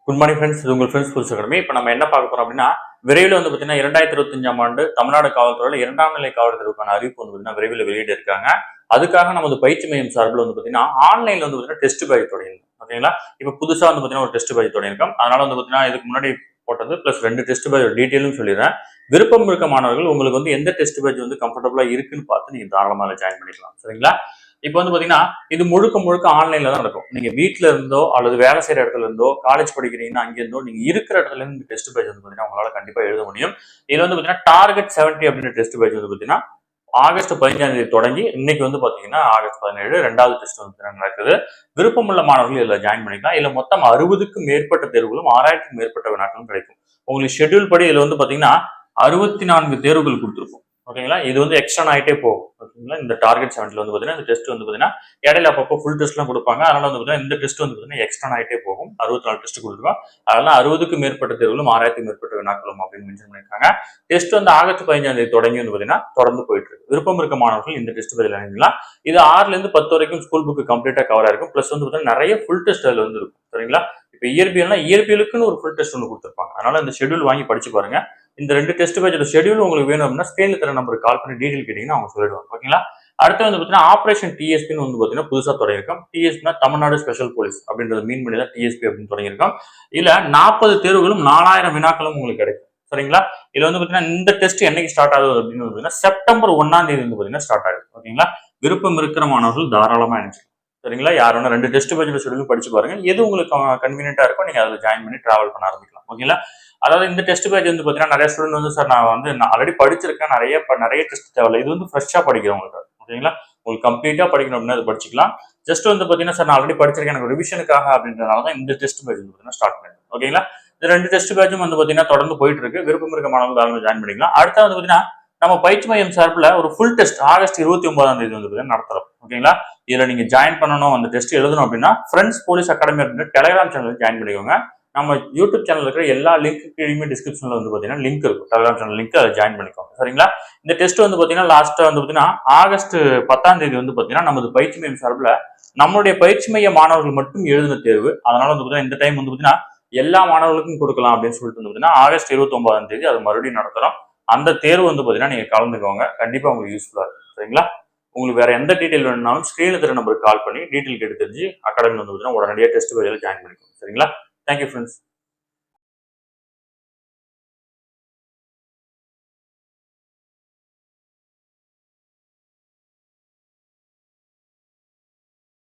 Good morning friends, இது உங்கள் friends புதுசு அகாடமி. இப்போ நம்ம என்ன பார்க்க போறோம் அப்படின்னா, விரைவில் வந்து பார்த்தீங்கன்னா 2025ஆம் ஆண்டு தமிழ்நாடு காவல்துறையில் 2ஆம் நிலை காவல் தேர்வுக்கான அறிவிப்பு வந்து பார்த்தீங்கன்னா விரைவில் வெளியிட இருக்காங்க. அதுக்காக நமது பயிற்சி மையம் சார்பில் வந்து பார்த்தீங்கன்னா ஆன்லைன்ல வந்து பார்த்தீங்கன்னா டெஸ்ட் பேட்ச் தொடங்கியிருக்கோம். ஓகேங்களா? இப்போ புதுசாக வந்து பார்த்தீங்கன்னா ஒரு டெஸ்ட் பேட்ச் தொடங்கியிருக்கோம். அதனால வந்து பார்த்தீங்கன்னா இதுக்கு முன்னாடி போட்டது பிளஸ் 2 டெஸ்ட் பேட்ச் டீட்டெயிலும் சொல்லிடுறேன். விருப்பம் இருக்க மாணவர்கள் உங்களுக்கு வந்து எந்த டெஸ்ட் பேட்ச் வந்து கம்ஃபர்டபுளா இருக்குன்னு பார்த்து நீங்க தாராளமாக ஜாயின் பண்ணிக்கலாம். சரிங்களா? இப்போ வந்து பாத்தீங்கன்னா இது முழுக்க முழுக்க ஆன்லைன்ல தான் நடக்கும். நீங்க வீட்டுல இருந்தோ அல்லது வேலை செய்யற இடத்துல இருந்தோ, காலேஜ் படிக்கிறீங்கன்னா அங்க இருந்தோ, நீங்க இருக்கிற இடத்துல இருந்து டெஸ்ட் பேட்ச் வந்து பாத்தீங்கன்னா உங்களால கண்டிப்பா எழுத முடியும். இது வந்து பாத்தீங்கன்னா டார்கெட் 70 அப்படின்ற டெஸ்ட் பேட்ச் வந்து பாத்தீங்கன்னா ஆகஸ்ட் 15ஆம் தேதி தொடங்கி இன்னைக்கு வந்து பாத்தீங்கன்னா ஆகஸ்ட் 17 2வது டெஸ்ட் வந்து நடக்குது. விருப்பமுள்ள மாணவர்கள் இதுல ஜாயின் பண்ணிக்கலாம். இதுல மொத்தம் 60க்கும் மேற்பட்ட தேர்வுகளும் 6000க்கும் மேற்பட்ட வினாக்களும் கிடைக்கும். உங்களுக்கு ஷெட்யூல் படி இதுல வந்து பாத்தீங்கன்னா 64 தேர்வுகள் கொடுத்துருக்கும். ஓகேங்களா? இது வந்து எக்ஸ்ட்ரா ஆகிட்டே போகும். ஓகேங்களா? இந்த டார்கெட் 70 வந்து பாத்தீங்கன்னா இந்த டெஸ்ட் வந்து பாத்தீங்கன்னா இடையில அப்பப்போ ஃபுல் டெஸ்ட் எல்லாம் கொடுப்பாங்க. அதனால வந்து பாத்தீங்கன்னா இந்த டெஸ்ட் வந்து பாத்தீங்கன்னா எக்ஸ்ட்ரா ஆகிட்டே போகும். 64 டெஸ்ட் கொடுத்துருக்கோம். அதெல்லாம் 60க்கும் மேற்பட்ட தேர்வுகளும் 6000க்கும் மேற்பட்ட வினாக்களும் அப்படின்னு மென்ஷன் பண்ணிருக்காங்க. டெஸ்ட் வந்து ஆகஸ்ட் 15ஆம் தேதி தொடங்கி வந்து பாத்தீங்கன்னா தொடர்ந்து போயிட்டு இருக்கு. விருப்பம் இருக்க மாணவர்கள் இந்த டெஸ்ட் பதில் அணிஞ்சிக்கலாம். இது 6ல இருந்து 10 வரைக்கும் ஸ்கூல் புக் கம்ப்ளீட்டா கவர் ஆயிருக்கும். பிளஸ் வந்து பாத்தீங்கன்னா நிறைய ஃபுல் டெஸ்ட் அதுல வந்து இருக்கும். சரிங்களா? இப்ப இயற்பியலுக்குன்னு ஒரு ஃபுல் டெஸ்ட் ஒன்று கொடுத்துருப்பாங்க. அதனால இந்த ஷெட்யூல் வாங்கி படிச்சு பாருங்க. இந்த 2 டெஸ்ட் பேட்சோட ஷெட்யூல் உங்களுக்கு வேணும் அப்படின்னா ஸ்கிரீன்ல தர நம்பருக்கு கால் பண்ணி டீடைல் கேட்டீங்கன்னா அவங்க சொல்லிடுவாங்க. ஓகேங்களா? அடுத்து வந்து பாத்தீங்கன்னா ஆபரேஷன் டிஎஸ்பின்னு வந்து பாத்தீங்கன்னா புதுசா தொடங்கியிருக்கோம். டிஎஸ்பினா தமிழ்நாடு ஸ்பெஷல் போலீஸ் அப்படின்றது மீன் பண்ணி தான் டிஎஸ்பி அப்படின்னு தொடங்கியிருக்கோம். இதுல 40 தேர்வுகளும் 4000 வினாக்களும் உங்களுக்கு கிடைக்கும். சரிங்களா? இதுல வந்து பாத்தீங்கன்னா இந்த டெஸ்ட் என்னைக்கு ஸ்டார்ட் ஆகுது அப்படின்னு பாத்தீங்கன்னா செப்டம்பர் 1ஆம் தேதி வந்து பாத்தீங்கன்னா ஸ்டார்ட் ஆகுது. ஓகேங்களா? விருப்பம் இருக்கிற மாணவர்கள் தாராளமா நினைச்சு. சரிங்களா? யாரும் 2 டெஸ்ட் பேட்சோட ஷெட்யூல் படிச்சு பாருங்க. எது உங்களுக்கு கன்வீனியன்ட்டா இருக்கோ நீங்க அதில் ஜாயின் பண்ணி டிராவல் பண்ண ஆரம்பிக்கலாம். ஓகேங்களா? அதாவது இந்த டெஸ்ட் பேட்ச் வந்து பாத்தீங்கன்னா நிறைய ஸ்டூடெண்ட் வந்து சார் நான் ஆல்ரெடி படிச்சிருக்கேன், நிறைய டெஸ்ட் தேவையில்லை, இது வந்து ஃப்ரெஷ்ஷா படிக்கிறவங்களுக்கு. ஓகேங்களா? உங்களுக்கு கம்ப்ளீட்டா படிக்கணும் அப்படின்னா அது படிச்சுக்கலாம். ஜஸ்ட் வந்து பாத்தீங்கன்னா சார் நான் ஆல்ரெடி படிச்சிருக்கேன், எனக்கு ரிவிஷனுக்காக அப்படின்றனால தான் இந்த டெஸ்ட் பேட்ச் வந்து பாத்தீங்கன்னா ஸ்டார்ட் பண்ணுங்க. ஓகேங்களா? இந்த 2 டெஸ்ட் பேட்சும் வந்து பாத்தீங்கன்னா தொடர்ந்து போயிட்டு இருக்கு. விருப்பம் இருக்க மாணவர்கள் ஜாயின் பண்ணிக்கலாம். அடுத்த வந்து பாத்தீங்கன்னா நம்ம பயிற்சி மையம் சார்பில் ஒரு ஃபுல் டெஸ்ட் ஆகஸ்ட் 29ஆம் தேதி வந்து நடத்துறோம். ஓகேங்களா? இதுல நீங்க ஜாயின் பண்ணணும், அந்த டெஸ்ட் எழுதணும் அப்படின்னா ஃப்ரெண்ட்ஸ் போலீஸ் அகாடமி அப்படின்ற டெலிகிராம் சேனல் ஜாயின் பண்ணிக்கோங்க. நம்ம யூடியூப் சேனல் இருக்கிற எல்லா லிங்க் கீழே டிஸ்கிரிப்ஷன்ல வந்து பாத்தீங்கன்னா லிங்க் இருக்கும். டெலிகிராம் சேனல் லிங்க் அதை ஜாயின் பண்ணிக்கோங்க. சரிங்களா? இந்த டெஸ்ட் வந்து பாத்தீங்கன்னா லாஸ்ட் வந்து பாத்தீங்கன்னா ஆகஸ்ட் 10ஆம் தேதி வந்து பாத்தீங்கன்னா நமது பயிற்சி மையம் சார்பில் நம்மளுடைய பயிற்சி மைய மாணவர்கள் மட்டும் எழுதின தேர்வு. அதனால வந்து பாத்தீங்கன்னா இந்த டைம் வந்து பாத்தீங்கன்னா எல்லா மாணவர்களுக்கும் கொடுக்கலாம் அப்படின்னு சொல்லிட்டு வந்து பாத்தீங்கன்னா ஆகஸ்ட் 29ஆம் தேதி அது மறுபடியும் நடத்துறோம். அந்த தேர்வு வந்து பாத்தீங்கன்னா நீங்க கலந்துக்கோங்க. கண்டிப்பா உங்களுக்கு யூஸ்ஃபுல்லா இருக்கும். சரிங்களா? உங்களுக்கு வேற எந்த டீடைல் வேணும்னாலும் ஸ்கிரீன்ல தர நம்பருக்கு கால் பண்ணி டீடைல் கேட்டு தெரிஞ்சு அகாடமி வந்து பாத்தீங்கன்னா உடனடியாக டெஸ்ட் பேஜ்ல ஜாயின் பண்ணிக்கோங்க. சரிங்களா? Thank you friends.